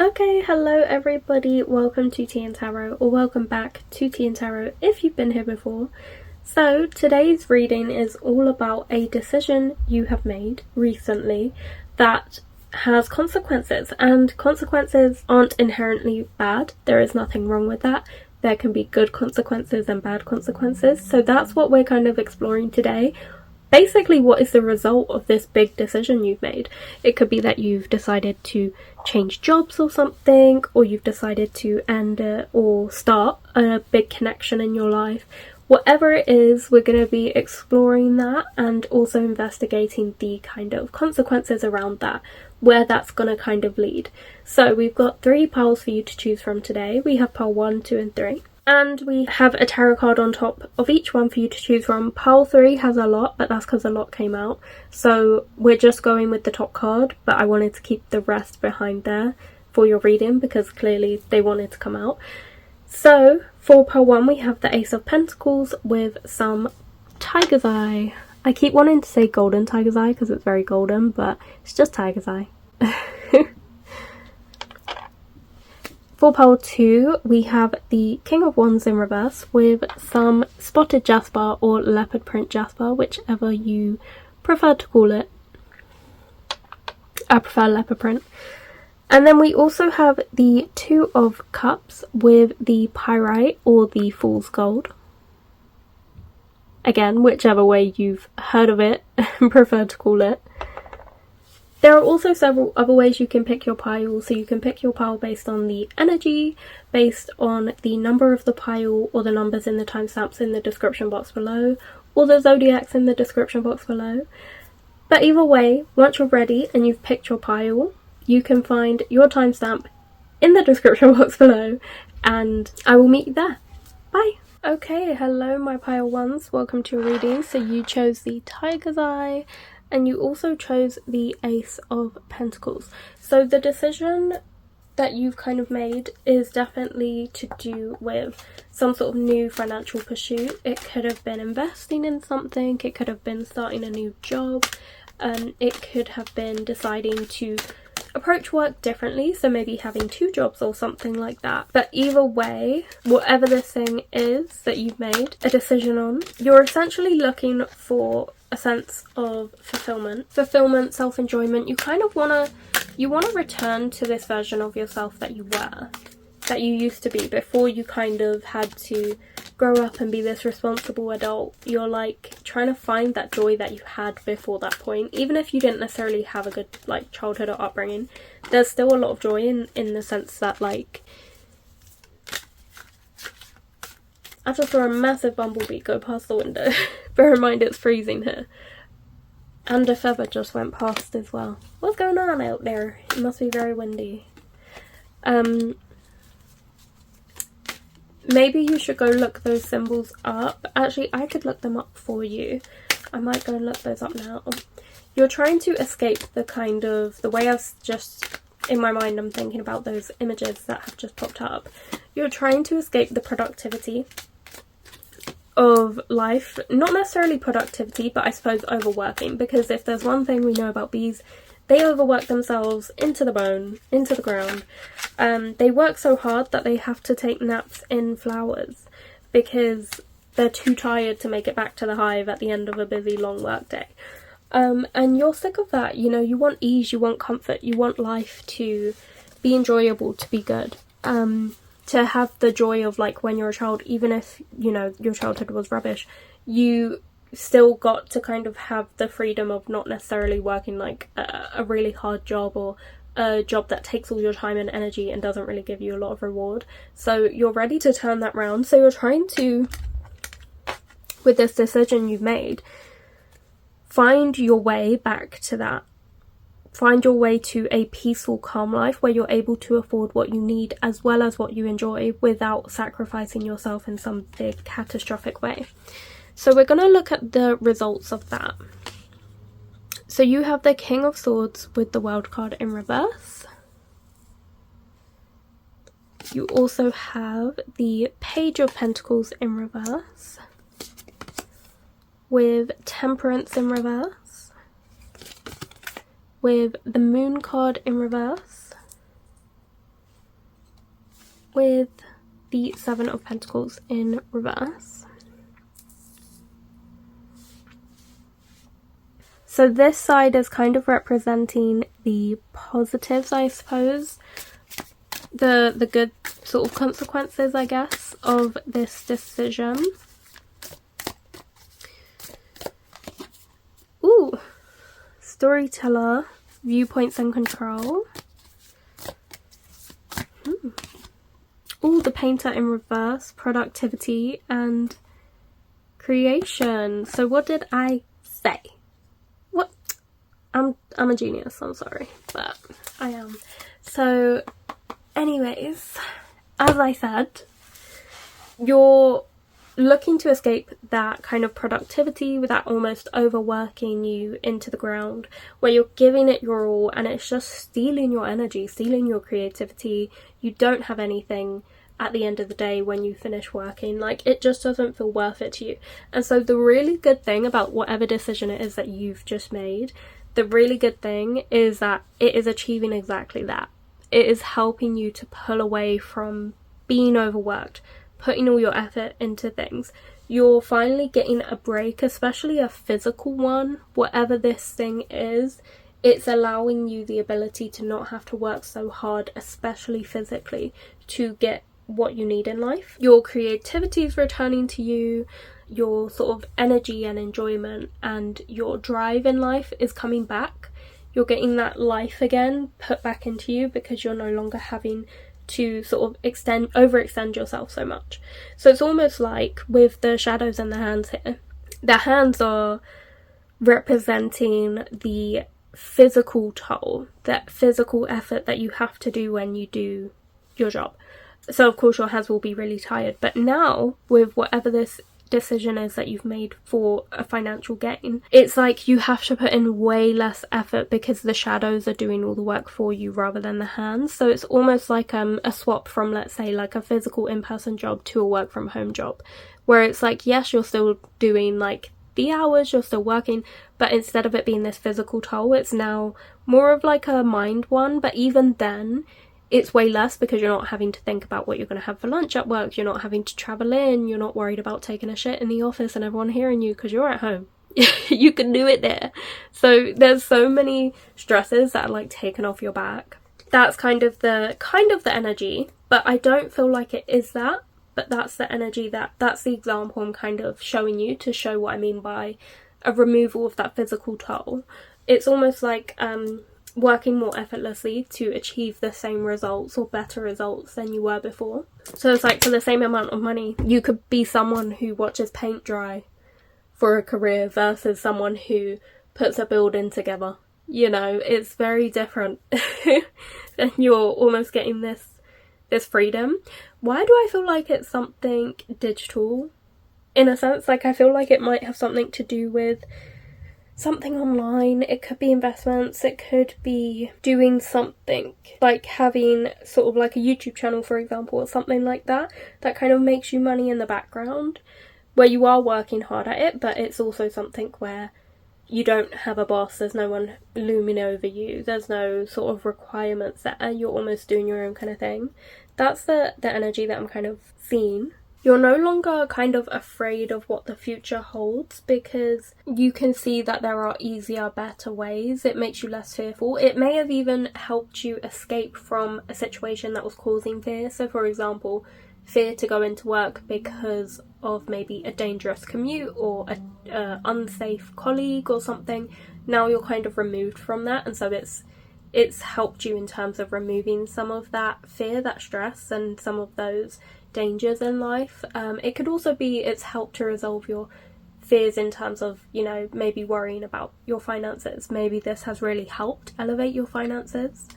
Okay, hello everybody, welcome to TìandTarot, or welcome back to TìandTarot if you've been here before. So, today's reading is all about a decision you have made recently that has consequences, and consequences aren't inherently bad. There is nothing wrong with that. There can be good consequences and bad consequences, so that's what we're kind of exploring today. Basically, what is the result of this big decision you've made? It could be that you've decided to change jobs or something, or you've decided to end or start a big connection in your life. Whatever it is, we're going to be exploring that and also investigating the kind of consequences around that, where that's going to kind of lead. So we've got 3 piles for you to choose from today. We have pile 1, 2 and 3. And we have a tarot card on top of each one for you to choose from. Pile 3 has a lot, but that's because a lot came out. So we're just going with the top card, but I wanted to keep the rest behind there for your reading because clearly they wanted to come out. So for pile 1 we have the Ace of Pentacles with some tiger's eye. I keep wanting to say golden tiger's eye because it's very golden, but it's just tiger's eye. For pile 2, we have the King of Wands in reverse with some spotted jasper or leopard print jasper, whichever you prefer to call it. I prefer leopard print. And then we also have the 2 of Cups with the pyrite or the Fool's Gold. Again, whichever way you've heard of it and prefer to call it. There are also several other ways you can pick your pile, so you can pick your pile based on the energy, based on the number of the pile, or the numbers in the timestamps in the description box below, or the zodiacs in the description box below. But either way, once you're ready and you've picked your pile, you can find your timestamp in the description box below, and I will meet you there. Bye! Okay, hello my pile 1s, welcome to your reading. So you chose the Tiger's Eye, and you also chose the Ace of Pentacles. So the decision that you've kind of made is definitely to do with some sort of new financial pursuit. It could have been investing in something, it could have been starting a new job, it could have been deciding to approach work differently, so maybe having 2 jobs or something like that. But either way, whatever this thing is that you've made a decision on, you're essentially looking for a sense of fulfillment, self-enjoyment. You kind of want to return to this version of yourself that you used to be before you kind of had to grow up and be this responsible adult. You're like trying to find that joy that you had before that point. Even if you didn't necessarily have a good like childhood or upbringing, there's still a lot of joy in the sense that like, I just saw a massive bumblebee go past the window. Bear in mind it's freezing here. And a feather just went past as well. What's going on out there? It must be very windy. Maybe you should go look those symbols up. Actually, I could look them up for you. I might go and look those up now. You're trying to escape the kind of, the way I've just, in my mind I'm thinking about those images that have just popped up. You're trying to escape the productivity of life. Not necessarily productivity, but I suppose overworking. Because if there's one thing we know about bees, they overwork themselves into the bone, into the ground. They work so hard that they have to take naps in flowers because they're too tired to make it back to the hive at the end of a busy long work day. And you're sick of that, you know, you want ease, you want comfort, you want life to be enjoyable, to be good. To have the joy of like when you're a child, even if, you know, your childhood was rubbish, you still got to kind of have the freedom of not necessarily working like a really hard job or a job that takes all your time and energy and doesn't really give you a lot of reward. So you're ready to turn that round. So you're trying to, with this decision you've made, find your way back to that. Find your way to a peaceful, calm life where you're able to afford what you need as well as what you enjoy without sacrificing yourself in some big catastrophic way. So we're going to look at the results of that. So you have the King of Swords with the World card in reverse. You also have the Page of Pentacles in reverse with Temperance in reverse, with the Moon card in reverse, with the Seven of Pentacles in reverse. So this side is kind of representing the positives, I suppose. The good sort of consequences, I guess, of this decision. Ooh, storyteller, viewpoints and control. Ooh, the painter in reverse, productivity and creation. So what did I say? What? I'm a genius, I'm sorry, but I am. So anyways, as I said, you're looking to escape that kind of productivity without almost overworking you into the ground, where you're giving it your all and it's just stealing your energy, stealing your creativity. You don't have anything at the end of the day when you finish working. Like, it just doesn't feel worth it to you. And so the really good thing about whatever decision it is that you've just made, the really good thing is that it is achieving exactly that. It is helping you to pull away from being overworked, putting all your effort into things. You're finally getting a break, especially a physical one. Whatever this thing is, it's allowing you the ability to not have to work so hard, especially physically, to get what you need in life. Your creativity is returning to you, your sort of energy and enjoyment and your drive in life is coming back. You're getting that life again put back into you because you're no longer having to sort of overextend yourself so much. So it's almost like with the shadows and the hands here, the hands are representing the physical toll, that physical effort that you have to do when you do your job. So of course your hands will be really tired, but now with whatever this decision is that you've made for a financial gain, it's like you have to put in way less effort because the shadows are doing all the work for you rather than the hands. So it's almost like a swap from, let's say, like a physical in-person job to a work from home job, where it's like, yes, you're still doing like the hours, you're still working, but instead of it being this physical toll, it's now more of like a mind one. But even then, it's way less because you're not having to think about what you're going to have for lunch at work. You're not having to travel in. You're not worried about taking a shit in the office and everyone hearing you because you're at home. You can do it there. So there's so many stresses that are like taken off your back. That's kind of the energy, but I don't feel like it is that. But that's the energy, that's the example I'm kind of showing you to show what I mean by a removal of that physical toll. It's almost like working more effortlessly to achieve the same results or better results than you were before. So it's like for the same amount of money, you could be someone who watches paint dry for a career versus someone who puts a building together. You know, it's very different. And you're almost getting this freedom. Why do I feel like it's something digital? In a sense, like I feel like it might have something to do with something online. It could be investments, it could be doing something like having sort of like a YouTube channel, for example, or something like that kind of makes you money in the background, where you are working hard at it, but it's also something where you don't have a boss, there's no one looming over you, there's no sort of requirements that you're almost doing your own kind of thing. That's the energy that I'm kind of seeing. You're no longer kind of afraid of what the future holds because you can see that there are easier, better ways. It makes you less fearful. It may have even helped you escape from a situation that was causing fear. So for example, fear to go into work because of maybe a dangerous commute or a unsafe colleague or something. Now you're kind of removed from that, and so it's helped you in terms of removing some of that fear, that stress, and some of those dangers in life. It could also be it's helped to resolve your fears in terms of, you know, maybe worrying about your finances. Maybe this has really helped elevate your finances.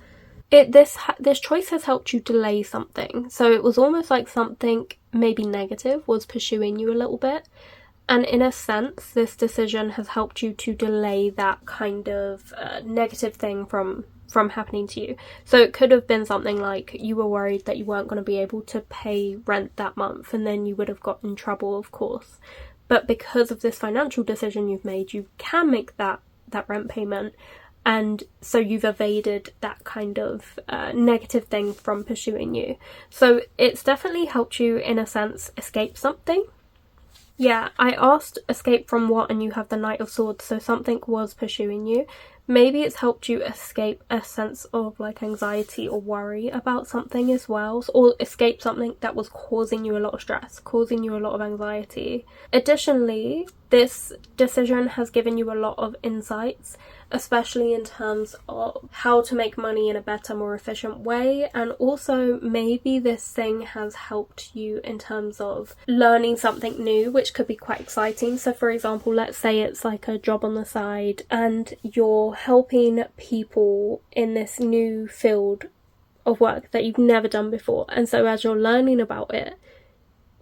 This choice has helped you delay something. So it was almost like something maybe negative was pursuing you a little bit. And in a sense, this decision has helped you to delay that kind of negative thing from happening to you. So it could have been something like you were worried that you weren't going to be able to pay rent that month, and then you would have got in trouble, of course. But because of this financial decision you've made, you can make that rent payment, and so you've evaded that kind of negative thing from pursuing you. So it's definitely helped you, in a sense, escape something. Yeah, I asked escape from what, and you have the Knight of Swords, so something was pursuing you. Maybe it's helped you escape a sense of like anxiety or worry about something as well, or escape something that was causing you a lot of stress, causing you a lot of anxiety. Additionally, this decision has given you a lot of insights, especially in terms of how to make money in a better, more efficient way, and also maybe this thing has helped you in terms of learning something new, which could be quite exciting. So for example, let's say it's like a job on the side and you're helping people in this new field of work that you've never done before, and so as you're learning about it,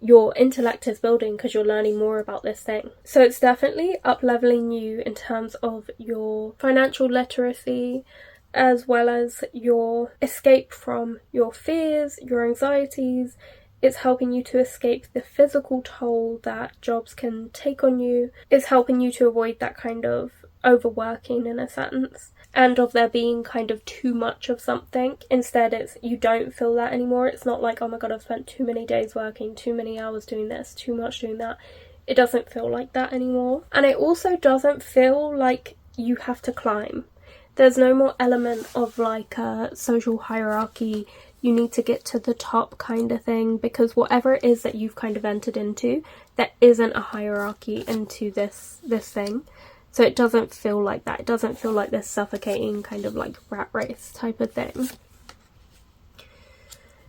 your intellect is building because you're learning more about this thing. So it's definitely up-leveling you in terms of your financial literacy, as well as your escape from your fears, your anxieties. It's helping you to escape the physical toll that jobs can take on you. It's helping you to avoid that kind of overworking, in a sense, and of there being kind of too much of something. Instead, it's you don't feel that anymore. It's not like, oh my god, I've spent too many days working, too many hours doing this, too much doing that. It doesn't feel like that anymore. And it also doesn't feel like you have to climb. There's no more element of like a social hierarchy, you need to get to the top kind of thing, because whatever it is that you've kind of entered into, there isn't a hierarchy into this thing. So it doesn't feel like that. It doesn't feel like this suffocating kind of like rat race type of thing.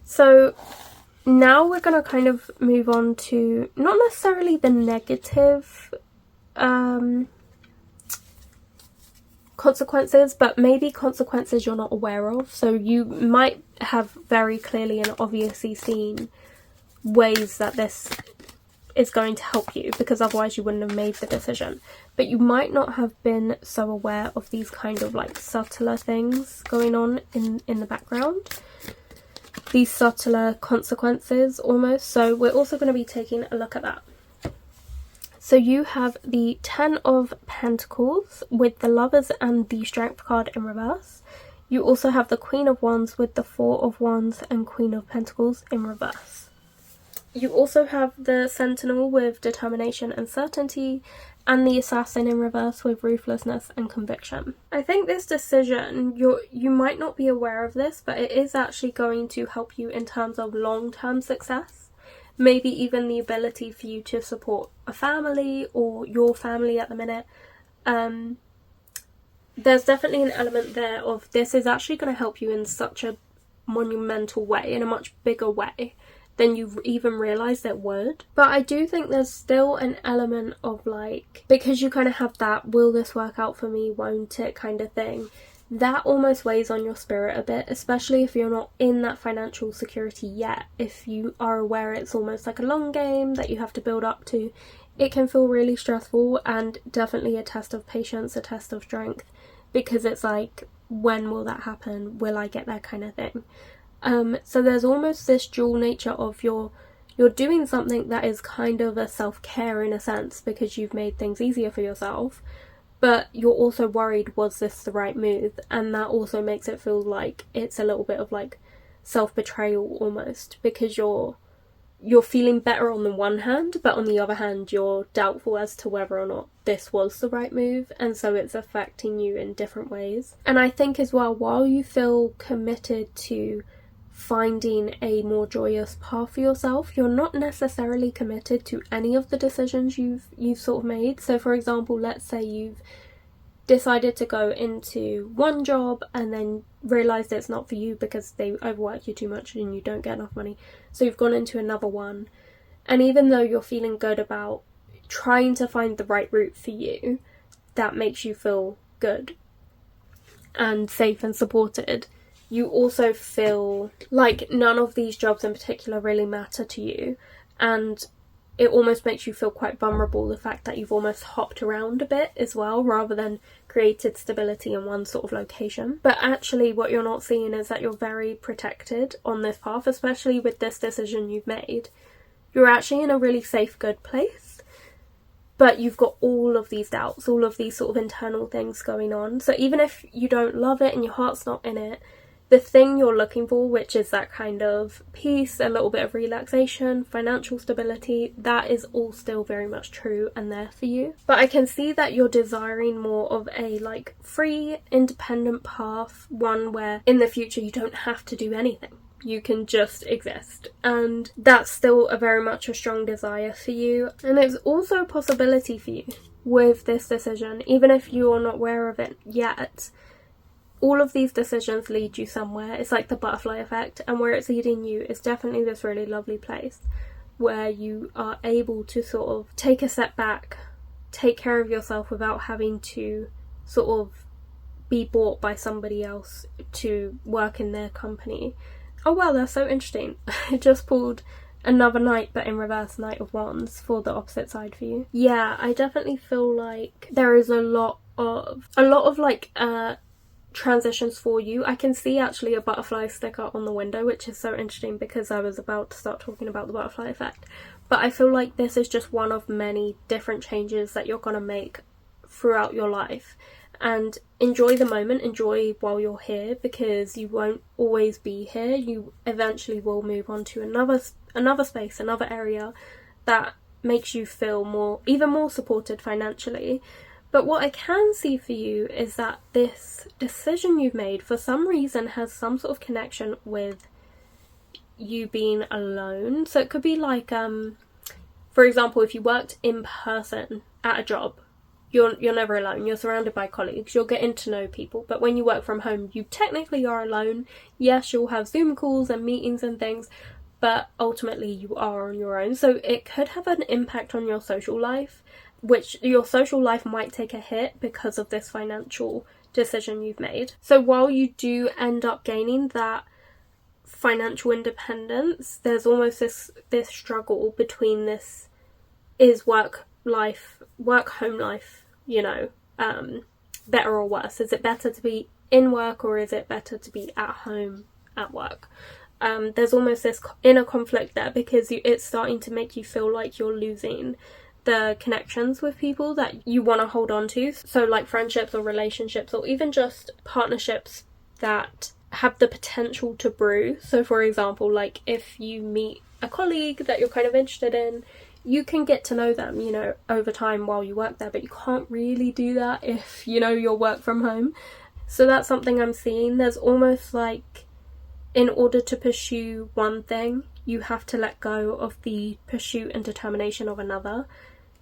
So now we're going to kind of move on to not necessarily the negative consequences, but maybe consequences you're not aware of. So you might have very clearly and obviously seen ways that this is going to help you, because otherwise you wouldn't have made the decision. But you might not have been so aware of these kind of like subtler things going on in the background. These subtler consequences almost. So we're also going to be taking a look at that. So you have the 10 of Pentacles with the Lovers and the Strength card in reverse. You also have the Queen of Wands with the 4 of Wands and Queen of Pentacles in reverse. You also have the Sentinel with Determination and Certainty, and the Assassin in reverse with Ruthlessness and Conviction. I think this decision, you might not be aware of this, but it is actually going to help you in terms of long-term success. Maybe even the ability for you to support a family or your family at the minute. There's definitely an element there of this is actually going to help you in such a monumental way, in a much bigger way than you even realised it would. But I do think there's still an element of like, because you kind of have that will this work out for me, won't it kind of thing, that almost weighs on your spirit a bit, especially if you're not in that financial security yet. If you are aware it's almost like a long game that you have to build up to, it can feel really stressful, and definitely a test of patience, a test of strength, because it's like, when will that happen? Will I get there kind of thing? So there's almost this dual nature of you're doing something that is kind of a self-care in a sense, because you've made things easier for yourself, but you're also worried, was this the right move? And that also makes it feel like it's a little bit of like self-betrayal almost, because you're feeling better on the one hand, but on the other hand you're doubtful as to whether or not this was the right move, and so it's affecting you in different ways. And I think as well, while you feel committed to finding a more joyous path for yourself, you're not necessarily committed to any of the decisions you've sort of made. So for example, let's say you've decided to go into one job and then realised it's not for you because they overwork you too much and you don't get enough money, so you've gone into another one, and even though you're feeling good about trying to find the right route for you that makes you feel good and safe and supported, you also feel like none of these jobs in particular really matter to you, and it almost makes you feel quite vulnerable, the fact that you've almost hopped around a bit as well, rather than created stability in one sort of location. But actually what you're not seeing is that you're very protected on this path, especially with this decision you've made. You're actually in a really safe, good place. but you've got all of these doubts, all of these sort of internal things going on. So even if you don't love it and your heart's not in it, the thing you're looking for, which is that kind of peace, a little bit of relaxation, financial stability, that is all still very much true and there for you. But I can see that you're desiring more of a like free, independent path, one where in the future you don't have to do anything. You can just exist, and that's still a very much a strong desire for you. And it's also a possibility for you with this decision, even if you're not aware of it yet. All of these decisions lead you somewhere. It's like the butterfly effect, and where it's leading you is definitely this really lovely place where you are able to sort of take a step back, take care of yourself without having to sort of be bought by somebody else to work in their company. Oh wow, that's so interesting. I just pulled another knight, but in reverse, Knight of Wands, for the opposite side for you. Yeah, I definitely feel like there is a lot of like transitions for you. I can see actually a butterfly sticker on the window, which is so interesting because I was about to start talking about the butterfly effect. But I feel like this is just one of many different changes that you're going to make throughout your life. And enjoy the moment, enjoy while you're here, because you won't always be here. You eventually will move on to another space, another area that makes you feel even more supported financially. But what I can see for you is that this decision you've made for some reason has some sort of connection with you being alone. So it could be like, for example, if you worked in person at a job, you're never alone. You're surrounded by colleagues. You're getting to know people. But when you work from home, you technically are alone. Yes, you'll have Zoom calls and meetings and things, but ultimately you are on your own. So it could have an impact on your social life, which your social life might take a hit because of this financial decision you've made. So while you do end up gaining that financial independence, there's almost this struggle between this is work home life, you know, better or worse? Is it better to be in work, or is it better to be at home at work? There's almost this inner conflict there, because it's starting to make you feel like you're losing the connections with people that you want to hold on to. So like friendships or relationships, or even just partnerships that have the potential to brew. So for example, like if you meet a colleague that you're kind of interested in, you can get to know them, you know, over time while you work there, but you can't really do that if, you know, you work from home. So that's something I'm seeing. There's almost like, in order to pursue one thing, you have to let go of the pursuit and determination of another.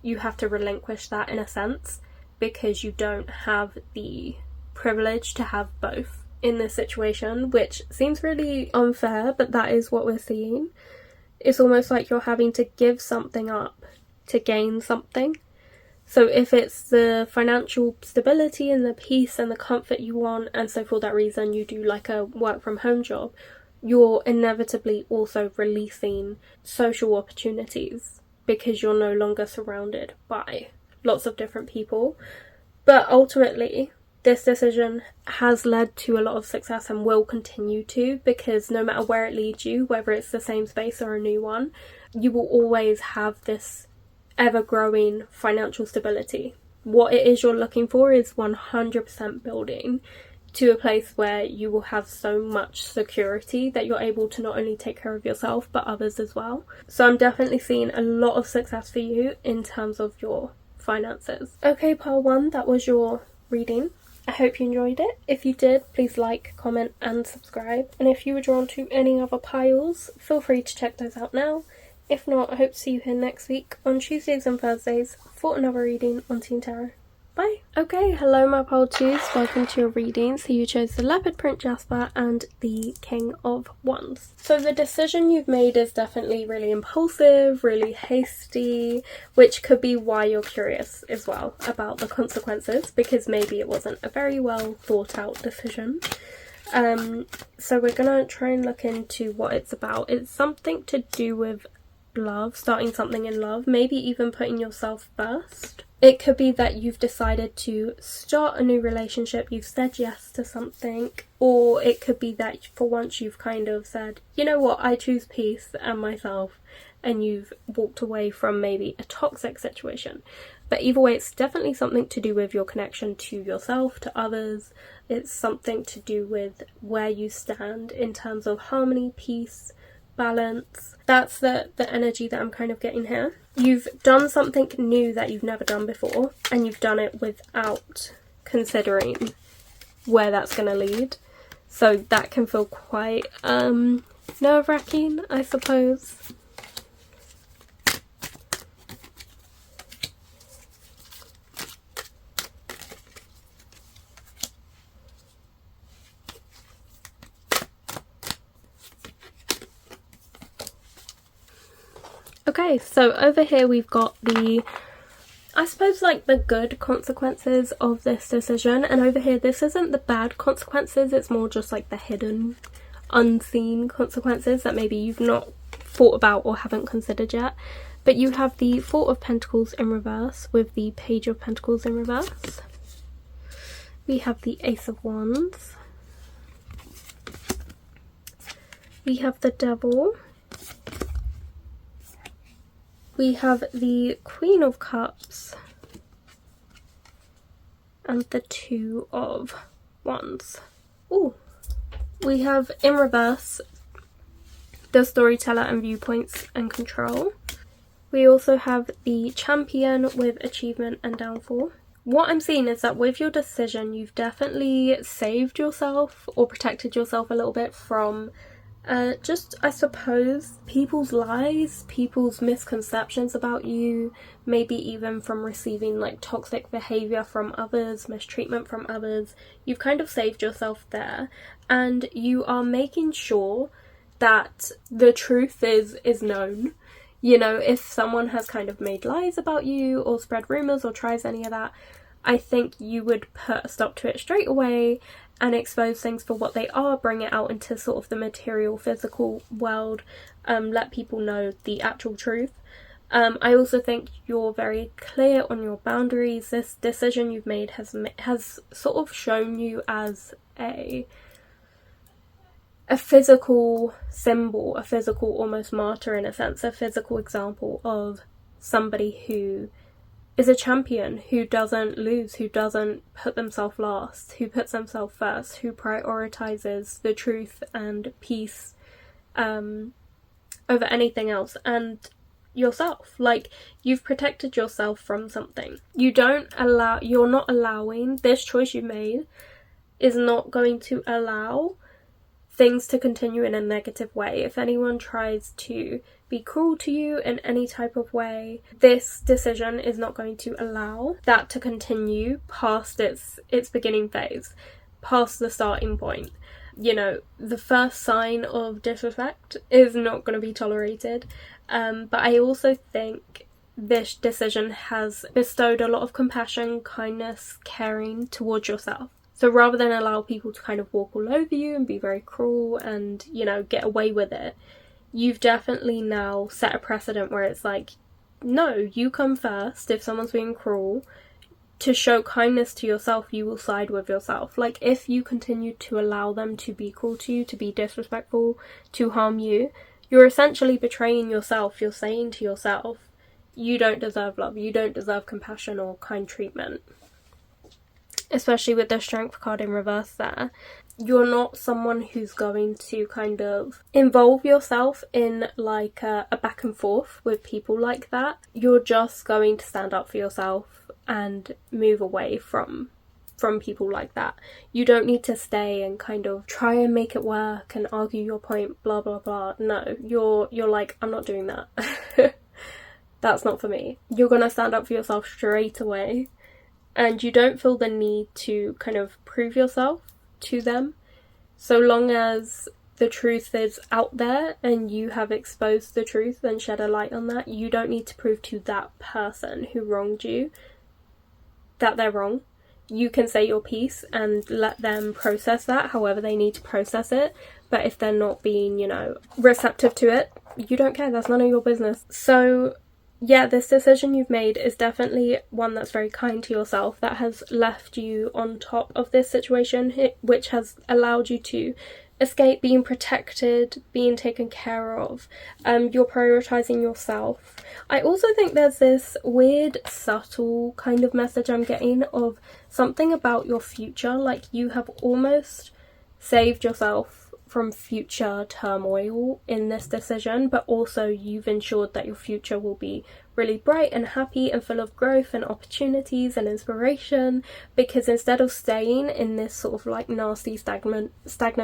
You have to relinquish that in a sense, because you don't have the privilege to have both in this situation, which seems really unfair, but that is what we're seeing. It's almost like you're having to give something up to gain something. So if it's the financial stability and the peace and the comfort you want, and so for that reason you do like a work from home job, you're inevitably also releasing social opportunities because you're no longer surrounded by lots of different people. But ultimately, this decision has led to a lot of success and will continue to, because no matter where it leads you, whether it's the same space or a new one, you will always have this ever-growing financial stability. What it is you're looking for is 100% building to a place where you will have so much security that you're able to not only take care of yourself but others as well. So I'm definitely seeing a lot of success for you in terms of your finances. Okay, pile 1, that was your reading. I hope you enjoyed it. If you did, please like, comment and subscribe. And if you were drawn to any other piles, feel free to check those out now. If not, I hope to see you here next week on Tuesdays and Thursdays for another reading on Team Tarot. Bye! Okay, hello my pile 2s, welcome to your reading. So you chose the Leopard Print Jasper and the King of Wands. So the decision you've made is definitely really impulsive, really hasty, which could be why you're curious as well about the consequences, because maybe it wasn't a very well thought out decision. So we're gonna try and look into what it's about. It's something to do with love, starting something in love, maybe even putting yourself first. It could be that you've decided to start a new relationship, you've said yes to something, or it could be that for once you've kind of said, you know what, I choose peace and myself, and you've walked away from maybe a toxic situation. But either way, it's definitely something to do with your connection to yourself, to others. It's something to do with where you stand in terms of harmony, peace, balance. That's the energy that I'm kind of getting here. You've done something new that you've never done before, and you've done it without considering where that's going to lead. So that can feel quite nerve-wracking, I suppose. Okay, so over here we've got I suppose like the good consequences of this decision, and over here this isn't the bad consequences, it's more just like the hidden, unseen consequences that maybe you've not thought about or haven't considered yet. But you have the Four of Pentacles in reverse with the Page of Pentacles in reverse. We have the Ace of Wands. We have the Devil. We have the Queen of Cups and the Two of Wands. Ooh. We have in reverse the Storyteller and Viewpoints and Control. We also have the Champion with Achievement and Downfall. What I'm seeing is that with your decision, you've definitely saved yourself or protected yourself a little bit from just, I suppose, people's lies, people's misconceptions about you, maybe even from receiving like toxic behaviour from others, mistreatment from others. You've kind of saved yourself there, and you are making sure that the truth is known. You know, if someone has kind of made lies about you or spread rumours or tries any of that, I think you would put a stop to it straight away and expose things for what they are, bring it out into sort of the material, physical world, let people know the actual truth. I also think you're very clear on your boundaries. This decision you've made has sort of shown you as a physical symbol, a physical almost martyr in a sense, a physical example of somebody who is a champion, who doesn't lose, who doesn't put themselves last, who puts themselves first, who prioritizes the truth and peace over anything else, and yourself. Like, you've protected yourself from something. You're not allowing, this choice you made is not going to allow things to continue in a negative way. If anyone tries to be cruel to you in any type of way, this decision is not going to allow that to continue past its beginning phase, past the starting point. You know, the first sign of disrespect is not going to be tolerated. But I also think this decision has bestowed a lot of compassion, kindness, caring towards yourself. So rather than allow people to kind of walk all over you and be very cruel and, you know, get away with it, you've definitely now set a precedent where it's like, no, you come first. If someone's being cruel, to show kindness to yourself, you will side with yourself. Like, if you continue to allow them to be cruel to you, to be disrespectful, to harm you, you're essentially betraying yourself. You're saying to yourself, you don't deserve love, you don't deserve compassion or kind treatment. Especially with the Strength card in reverse there. You're not someone who's going to kind of involve yourself in like a back and forth with people like that. You're just going to stand up for yourself and move away from people like that. You don't need to stay and kind of try and make it work and argue your point, blah blah blah. No, you're like, I'm not doing that. That's not for me. You're gonna stand up for yourself straight away. And you don't feel the need to kind of prove yourself to them. So long as the truth is out there and you have exposed the truth and shed a light on that, you don't need to prove to that person who wronged you that they're wrong. You can say your piece and let them process that however they need to process it. But if they're not being, you know, receptive to it, you don't care. That's none of your business. So yeah, this decision you've made is definitely one that's very kind to yourself, that has left you on top of this situation, which has allowed you to escape being protected, being taken care of. You're prioritizing yourself. I also think there's this weird, subtle kind of message I'm getting of something about your future, like you have almost saved yourself from future turmoil in this decision, but also you've ensured that your future will be really bright and happy and full of growth and opportunities and inspiration, because instead of staying in this sort of like nasty stagnant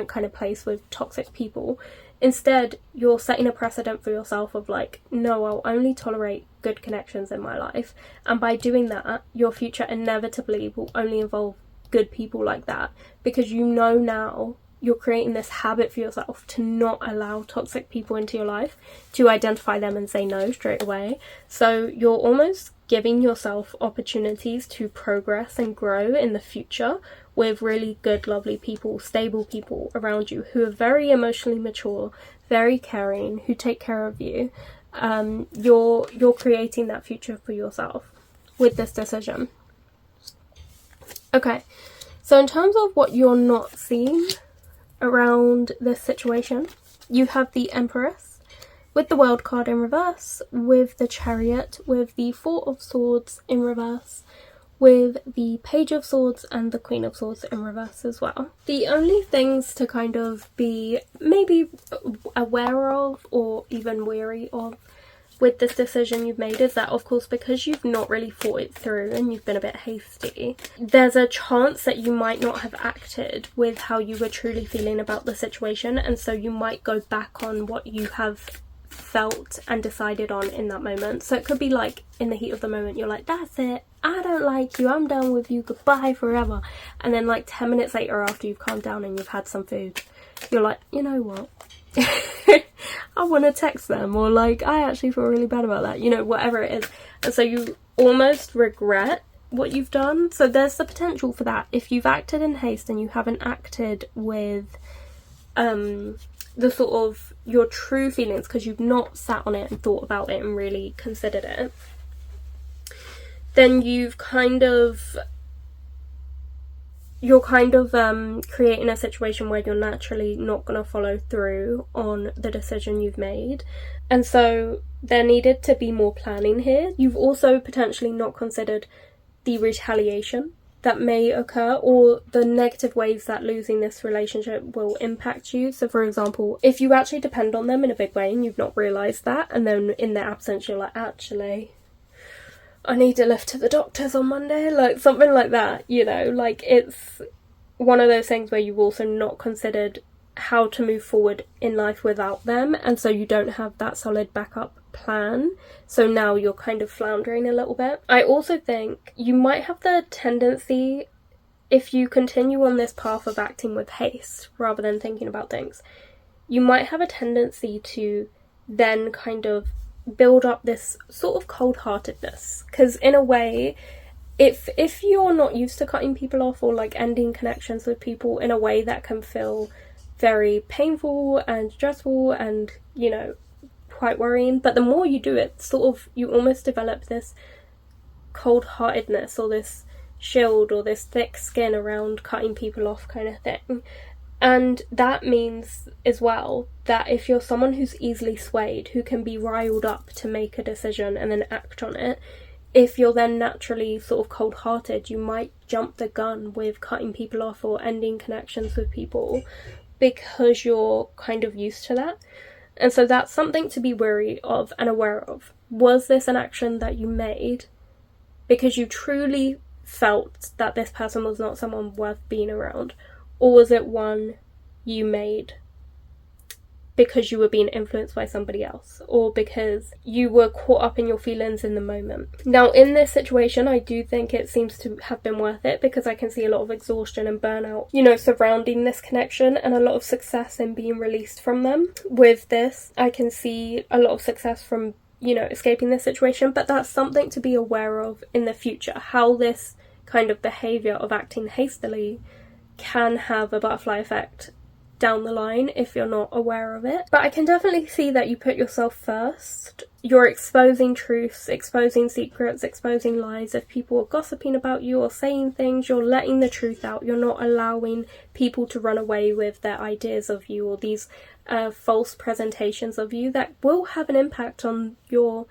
kind of place with toxic people, instead you're setting a precedent for yourself of like, no, I'll only tolerate good connections in my life, and by doing that your future inevitably will only involve good people like that, because you know now you're creating this habit for yourself to not allow toxic people into your life, to identify them and say no straight away. So you're almost giving yourself opportunities to progress and grow in the future with really good, lovely people, stable people around you who are very emotionally mature, very caring, who take care of you. You're creating that future for yourself with this decision. Okay, so in terms of what you're not seeing around this situation, you have the Empress with the World card in reverse, with the Chariot, with the Four of Swords in reverse, with the Page of Swords and the Queen of Swords in reverse as well. The only things to kind of be maybe aware of or even wary of with this decision you've made is that, of course, because you've not really thought it through and you've been a bit hasty, there's a chance that you might not have acted with how you were truly feeling about the situation, and so you might go back on what you have felt and decided on in that moment. So it could be like in the heat of the moment you're like, that's it, I don't like you, I'm done with you, goodbye forever, and then like 10 minutes later, after you've calmed down and you've had some food, you're like, you know what, I want to text them, or like, I actually feel really bad about that, you know, whatever it is. And so you almost regret what you've done. So there's the potential for that. If you've acted in haste and you haven't acted with the sort of your true feelings, because you've not sat on it and thought about it and really considered it, then you're kind of creating a situation where you're naturally not going to follow through on the decision you've made. And so there needed to be more planning here. You've also potentially not considered the retaliation that may occur, or the negative ways that losing this relationship will impact you. So for example, if you actually depend on them in a big way and you've not realised that, and then in their absence you're like, actually, I need to lift to the doctors on Monday, like something like that, you know, like it's one of those things where you've also not considered how to move forward in life without them, and so you don't have that solid backup plan, so now you're kind of floundering a little bit. I also think you might have the tendency, if you continue on this path of acting with haste rather than thinking about things, you might have a tendency to then kind of build up this sort of cold-heartedness, because in a way, if you're not used to cutting people off or like ending connections with people in a way that can feel very painful and stressful and, you know, quite worrying, but the more you do it, sort of you almost develop this cold-heartedness or this shield or this thick skin around cutting people off kind of thing. And that means as well that if you're someone who's easily swayed, who can be riled up to make a decision and then act on it, if you're then naturally sort of cold-hearted, you might jump the gun with cutting people off or ending connections with people because you're kind of used to that. And so that's something to be wary of and aware of. Was this an action that you made because you truly felt that this person was not someone worth being around? Or was it one you made because you were being influenced by somebody else, or because you were caught up in your feelings in the moment? Now, in this situation, I do think it seems to have been worth it, because I can see a lot of exhaustion and burnout, you know, surrounding this connection, and a lot of success in being released from them. With this, I can see a lot of success from, you know, escaping this situation, but that's something to be aware of in the future, how this kind of behaviour of acting hastily can have a butterfly effect down the line if you're not aware of it. But I can definitely see that you put yourself first. You're exposing truths, exposing secrets, exposing lies. If people are gossiping about you or saying things, you're letting the truth out. You're not allowing people to run away with their ideas of you or these false presentations of you that will have an impact on your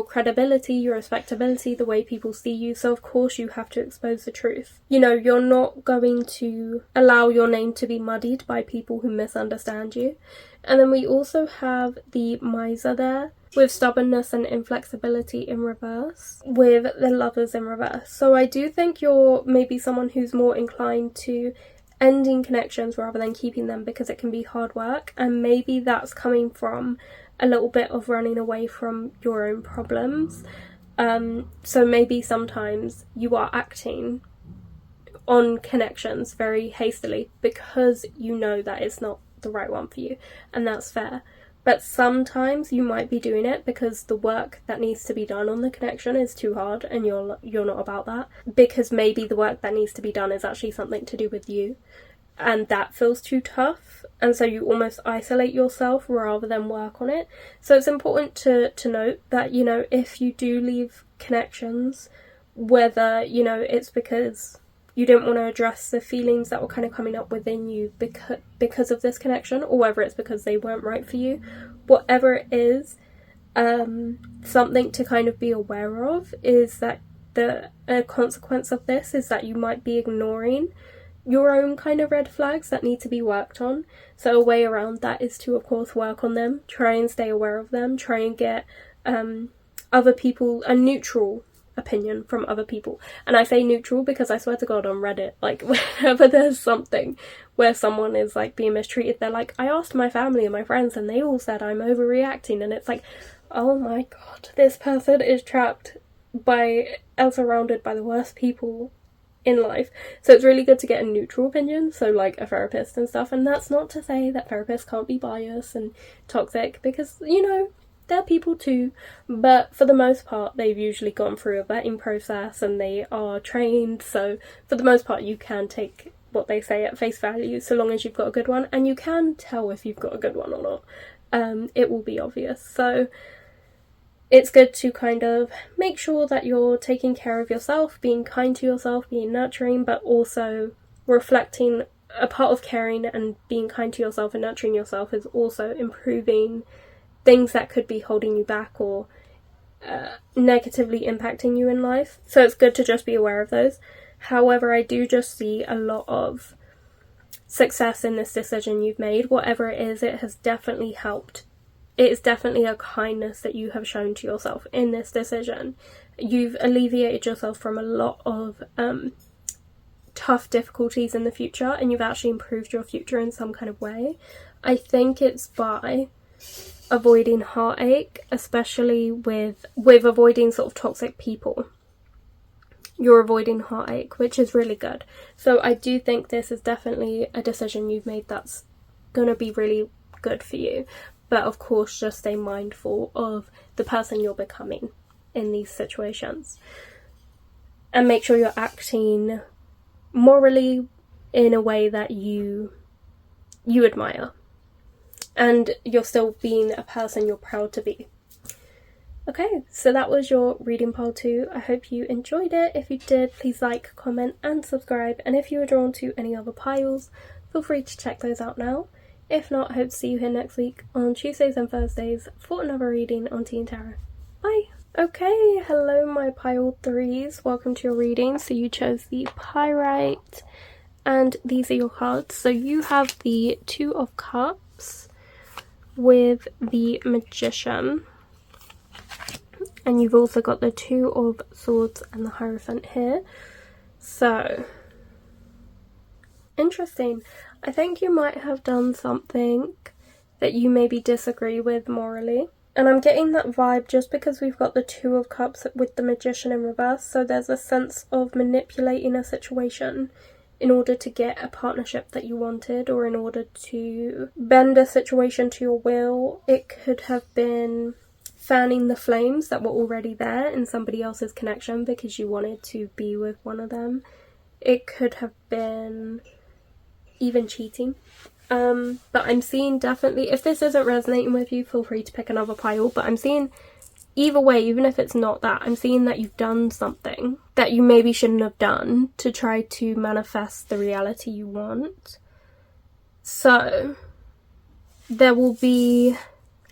credibility, your respectability, the way people see you. So of course you have to expose the truth. You know, you're not going to allow your name to be muddied by people who misunderstand you. And then we also have the miser there, with stubbornness and inflexibility in reverse, with the lovers in reverse. So I do think you're maybe someone who's more inclined to ending connections rather than keeping them, because it can be hard work, and maybe that's coming from a little bit of running away from your own problems. So maybe sometimes you are acting on connections very hastily because you know that it's not the right one for you, and that's fair. But sometimes you might be doing it because the work that needs to be done on the connection is too hard and you're not about that. Because maybe the work that needs to be done is actually something to do with you, and that feels too tough, and so you almost isolate yourself rather than work on it. So it's important to note that, you know, if you do leave connections, whether, you know, it's because you didn't want to address the feelings that were kind of coming up within you because of this connection, or whether it's because they weren't right for you, whatever it is, something to kind of be aware of is that the consequence of this is that you might be ignoring your own kind of red flags that need to be worked on. So a way around that is to, of course, work on them, try and stay aware of them, try and get other people, a neutral opinion from other people. And I say neutral because I swear to God on Reddit, like, whenever there's something where someone is like being mistreated, they're like, I asked my family and my friends and they all said I'm overreacting, and it's like, oh my God, this person is trapped by surrounded by the worst people in life. So it's really good to get a neutral opinion, so like a therapist and stuff. And that's not to say that therapists can't be biased and toxic, because, you know, they're people too, but for the most part they've usually gone through a vetting process and they are trained, so for the most part you can take what they say at face value, so long as you've got a good one, and you can tell if you've got a good one or not. It will be obvious. So it's good to kind of make sure that you're taking care of yourself, being kind to yourself, being nurturing, but also reflecting. A part of caring and being kind to yourself and nurturing yourself is also improving things that could be holding you back or negatively impacting you in life. So it's good to just be aware of those. However, I do just see a lot of success in this decision you've made. Whatever it is, it has definitely helped. It is definitely a kindness that you have shown to yourself in this decision. You've alleviated yourself from a lot of tough difficulties in the future, and you've actually improved your future in some kind of way. I think it's by avoiding heartache, especially with avoiding sort of toxic people. You're avoiding heartache, which is really good. So I do think this is definitely a decision you've made that's going to be really good for you. But of course, just stay mindful of the person you're becoming in these situations. And make sure you're acting morally in a way that you admire. And you're still being a person you're proud to be. Okay, so that was your reading pile 2. I hope you enjoyed it. If you did, please like, comment and subscribe. And if you were drawn to any other piles, feel free to check those out now. If not, I hope to see you here next week on Tuesdays and Thursdays for another reading on TìandTarot. Bye! Okay, hello my pile 3s. Welcome to your reading. So you chose the Pyrite, and these are your cards. So you have the Two of Cups with the Magician, and you've also got the Two of Swords and the Hierophant here. So interesting. I think you might have done something that you maybe disagree with morally, and I'm getting that vibe just because we've got the Two of Cups with the Magician in reverse. So there's a sense of manipulating a situation in order to get a partnership that you wanted, or in order to bend a situation to your will. It could have been fanning the flames that were already there in somebody else's connection because you wanted to be with one of them. It could have been even cheating. But I'm seeing definitely, if this isn't resonating with you, feel free to pick another pile, but I'm seeing either way, even if it's not that, I'm seeing that you've done something that you maybe shouldn't have done to try to manifest the reality you want. So there will be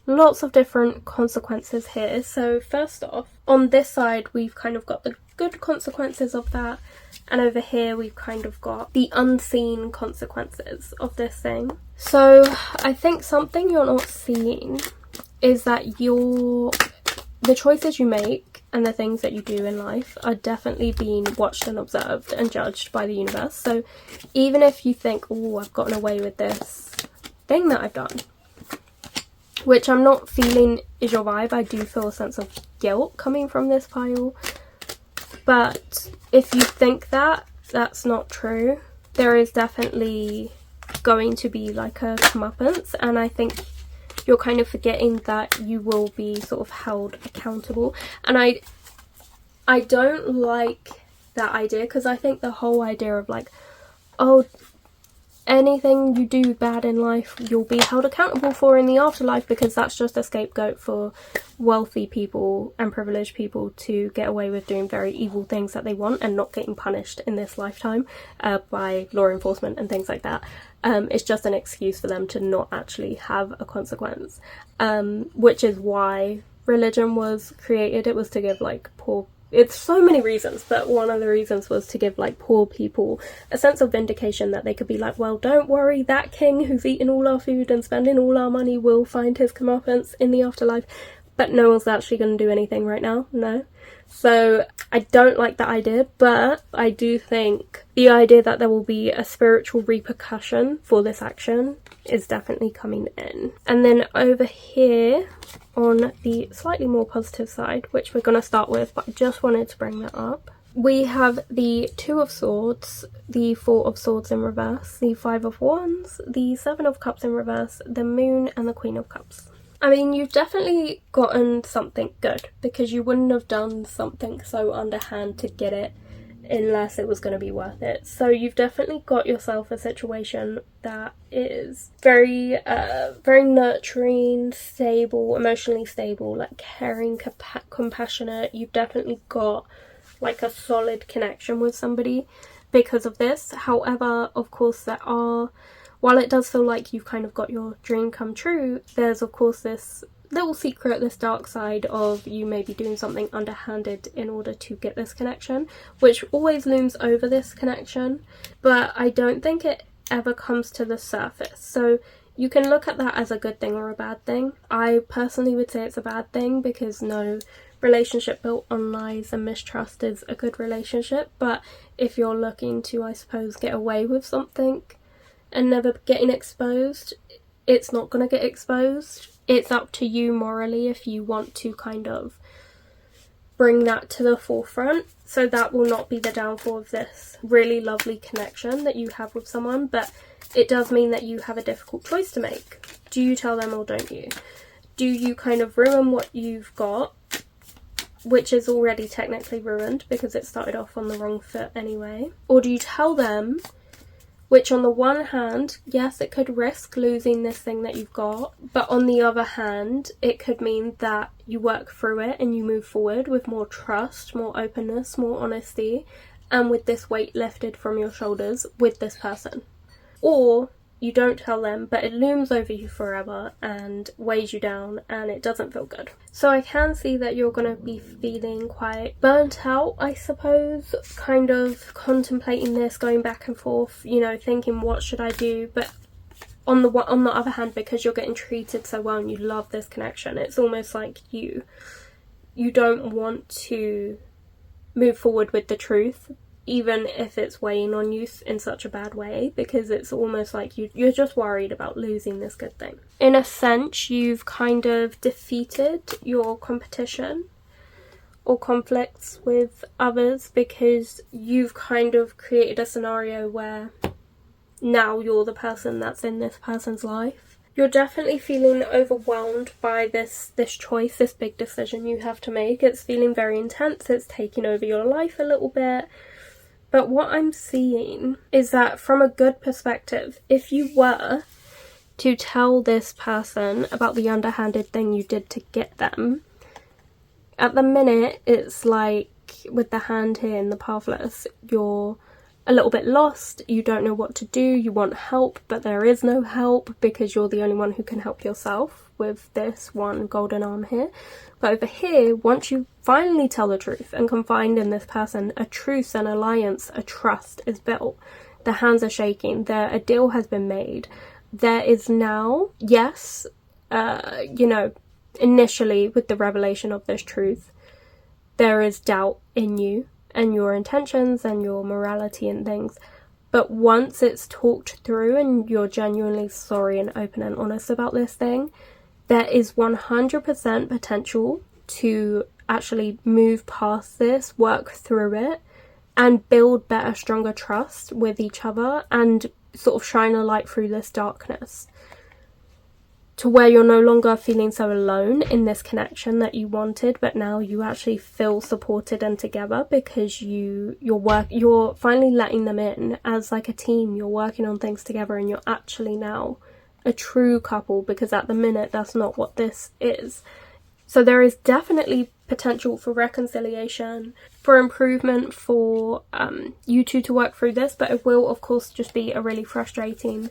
lots of different consequences here. So first off, on this side, we've kind of got the good consequences of that, and over here we've kind of got the unseen consequences of this thing. So I think something you're not seeing is that the choices you make and the things that you do in life are definitely being watched and observed and judged by the universe. So even if you think, oh, I've gotten away with this thing that I've done, which I'm not feeling is your vibe, I do feel a sense of guilt coming from this pile. But if you think that, that's not true. There is definitely going to be like a comeuppance, and I think you're kind of forgetting that you will be sort of held accountable. And I don't like that idea, because I think the whole idea of like, oh, anything you do bad in life you'll be held accountable for in the afterlife, because that's just a scapegoat for wealthy people and privileged people to get away with doing very evil things that they want and not getting punished in this lifetime by law enforcement and things like that. It's just an excuse for them to not actually have a consequence, which is why religion was created. It was to give like it's so many reasons, but one of the reasons was to give like poor people a sense of vindication, that they could be like, well, don't worry, that king who's eating all our food and spending all our money will find his comeuppance in the afterlife, but no one's actually going to do anything right now. No. So I don't like that idea, but I do think the idea that there will be a spiritual repercussion for this action is definitely coming in. And then over here on the slightly more positive side, which we're going to start with, but I just wanted to bring that up, we have the Two of Swords, the Four of Swords in reverse, the Five of Wands, the Seven of Cups in reverse, the Moon, and the Queen of Cups. I mean, you've definitely gotten something good, because you wouldn't have done something so underhand to get it unless it was going to be worth it. So you've definitely got yourself a situation that is very nurturing, stable, emotionally stable, like caring, compassionate. You've definitely got like a solid connection with somebody because of this. However, of course, while it does feel like you've kind of got your dream come true, there's of course this little secret, this dark side of you maybe doing something underhanded in order to get this connection, which always looms over this connection, but I don't think it ever comes to the surface. So you can look at that as a good thing or a bad thing. I personally would say it's a bad thing, because no relationship built on lies and mistrust is a good relationship. But if you're looking to, I suppose, get away with something and never getting exposed, it's not going to get exposed. It's up to you morally if you want to kind of bring that to the forefront. So that will not be the downfall of this really lovely connection that you have with someone, but it does mean that you have a difficult choice to make. Do you tell them or don't you? Do you kind of ruin what you've got, which is already technically ruined because it started off on the wrong foot anyway? Or do you tell them, which on the one hand, yes, it could risk losing this thing that you've got, but on the other hand, it could mean that you work through it and you move forward with more trust, more openness, more honesty, and with this weight lifted from your shoulders with this person. Or you don't tell them, but it looms over you forever and weighs you down, and it doesn't feel good. So I can see that you're going to be feeling quite burnt out, I suppose, kind of contemplating this, going back and forth, you know, thinking what should I do. But on the other hand, because you're getting treated so well and you love this connection, it's almost like you don't want to move forward with the truth, even if it's weighing on you in such a bad way, because it's almost like you're just worried about losing this good thing. In a sense, you've kind of defeated your competition or conflicts with others, because you've kind of created a scenario where now you're the person that's in this person's life. You're definitely feeling overwhelmed by this choice, this big decision you have to make. It's feeling very intense. It's taking over your life a little bit. But what I'm seeing is that from a good perspective, if you were to tell this person about the underhanded thing you did to get them. At the minute, it's like with the hand here in the Pathless, you're a little bit lost, you don't know what to do, you want help, but there is no help because you're the only one who can help yourself with this one golden arm here. But over here, once you finally tell the truth and can find in this person a truce, an alliance, a trust is built. The hands are shaking, a deal has been made. There is now, yes, you know, initially with the revelation of this truth, there is doubt in you and your intentions and your morality and things. But once it's talked through and you're genuinely sorry and open and honest about this thing, there is 100% potential to actually move past this, work through it, and build better, stronger trust with each other and sort of shine a light through this darkness to where you're no longer feeling so alone in this connection that you wanted, but now you actually feel supported and together because you're finally letting them in as like a team. You're working on things together and you're actually now a true couple, because at the minute that's not what this is. So there is definitely potential for reconciliation, for improvement, for you two to work through this, but it will of course just be a really frustrating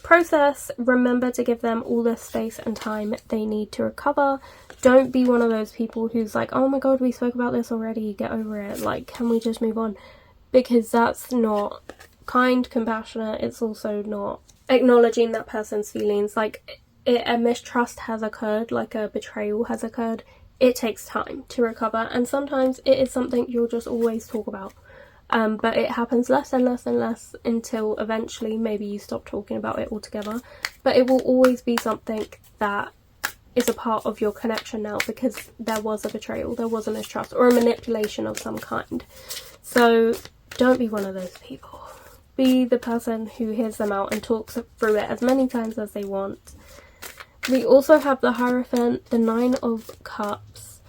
process. Remember to give them all the space and time they need to recover. Don't be one of those people who's like, oh my god, we spoke about this already, get over it, like, can we just move on? Because that's not kind, compassionate. It's also not acknowledging that person's feelings. Like, a mistrust has occurred, like a betrayal has occurred. It takes time to recover, and sometimes it is something you'll just always talk about. But it happens less and less and less until eventually maybe you stop talking about it altogether. But it will always be something that is a part of your connection now because there was a betrayal, there was a mistrust, or a manipulation of some kind. So don't be one of those people. Be the person who hears them out and talks through it as many times as they want. We also have the Hierophant, the Nine of Cups,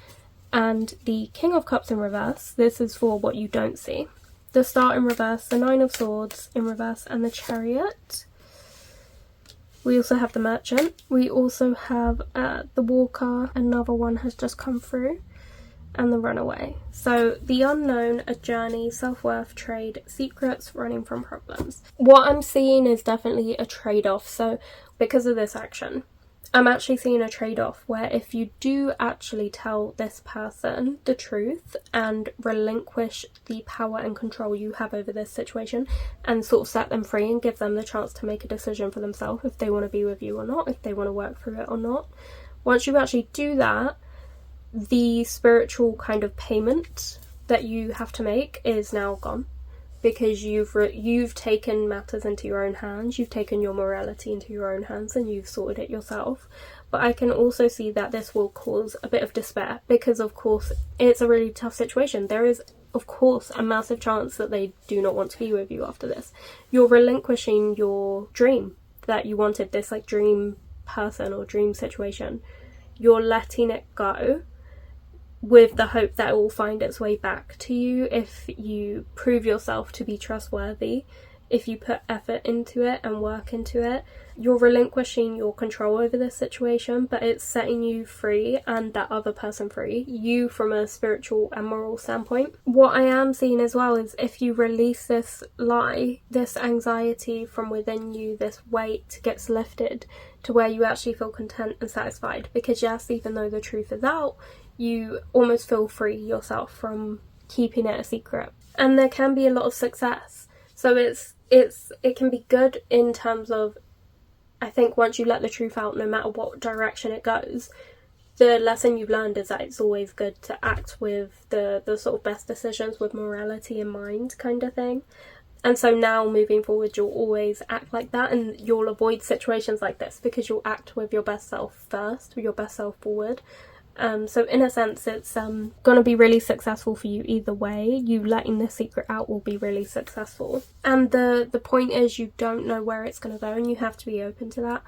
and the King of Cups in reverse. This is for what you don't see. The Star in reverse, the Nine of Swords in reverse, and the Chariot. We also have the Merchant. We also have the Walker, another one has just come through, and the Runaway. So the unknown, a journey, self-worth, trade, secrets, running from problems. What I'm seeing is definitely a trade-off. So because of this action, I'm actually seeing a trade-off where if you do actually tell this person the truth and relinquish the power and control you have over this situation and sort of set them free and give them the chance to make a decision for themselves if they want to be with you or not, if they want to work through it or not. Once you actually do that, the spiritual kind of payment that you have to make is now gone. Because you've taken matters into your own hands, you've taken your morality into your own hands and you've sorted it yourself. But I can also see that this will cause a bit of despair because of course it's a really tough situation. There is of course a massive chance that they do not want to be with you after this. You're relinquishing your dream that you wanted, this like dream person or dream situation. You're letting it go with the hope that it will find its way back to you if you prove yourself to be trustworthy, if you put effort into it and work into it. You're relinquishing your control over this situation, but it's setting you free and that other person free, you from a spiritual and moral standpoint. What I am seeing as well is if you release this lie, this anxiety from within you, this weight gets lifted to where you actually feel content and satisfied. Because yes, even though the truth is out, you almost feel free yourself from keeping it a secret. And there can be a lot of success. So it can be good in terms of, I think once you let the truth out, no matter what direction it goes, the lesson you've learned is that it's always good to act with the sort of best decisions with morality in mind kind of thing. And so now moving forward, you'll always act like that and you'll avoid situations like this because you'll act with your best self first, with your best self forward. So in a sense, it's going to be really successful for you either way. You letting this secret out will be really successful. And the point is you don't know where it's going to go and you have to be open to that.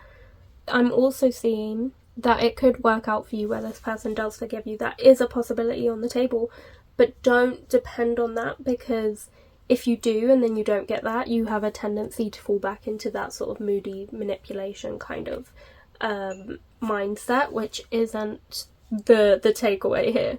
I'm also seeing that it could work out for you where this person does forgive you. That is a possibility on the table, but don't depend on that because if you do and then you don't get that, you have a tendency to fall back into that sort of moody manipulation kind of mindset, which isn't the takeaway here.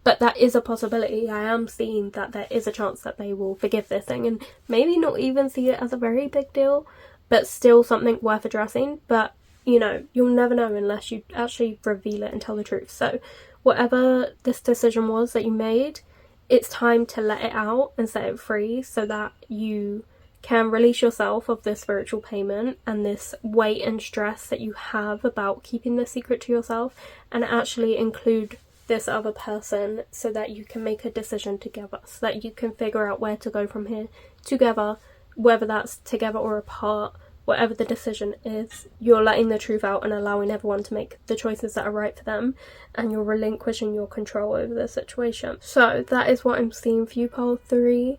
But that is a possibility. I am seeing that there is a chance that they will forgive this thing and maybe not even see it as a very big deal, but still something worth addressing. But, you know, you'll never know unless you actually reveal it and tell the truth. So whatever this decision was that you made, it's time to let it out and set it free so that you can release yourself of this spiritual payment and this weight and stress that you have about keeping this secret to yourself, and actually include this other person so that you can make a decision together, so that you can figure out where to go from here together, whether that's together or apart. Whatever the decision is, you're letting the truth out and allowing everyone to make the choices that are right for them, and you're relinquishing your control over the situation. So that is what I'm seeing for you, pile 3.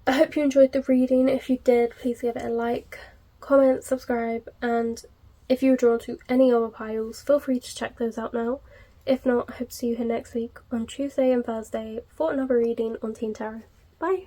I hope you enjoyed the reading. If you did, please give it a like, comment, subscribe, and if you're drawn to any other piles, feel free to check those out now. If not, I hope to see you here next week on Tuesday and Thursday for another reading on TìandTarot. Bye!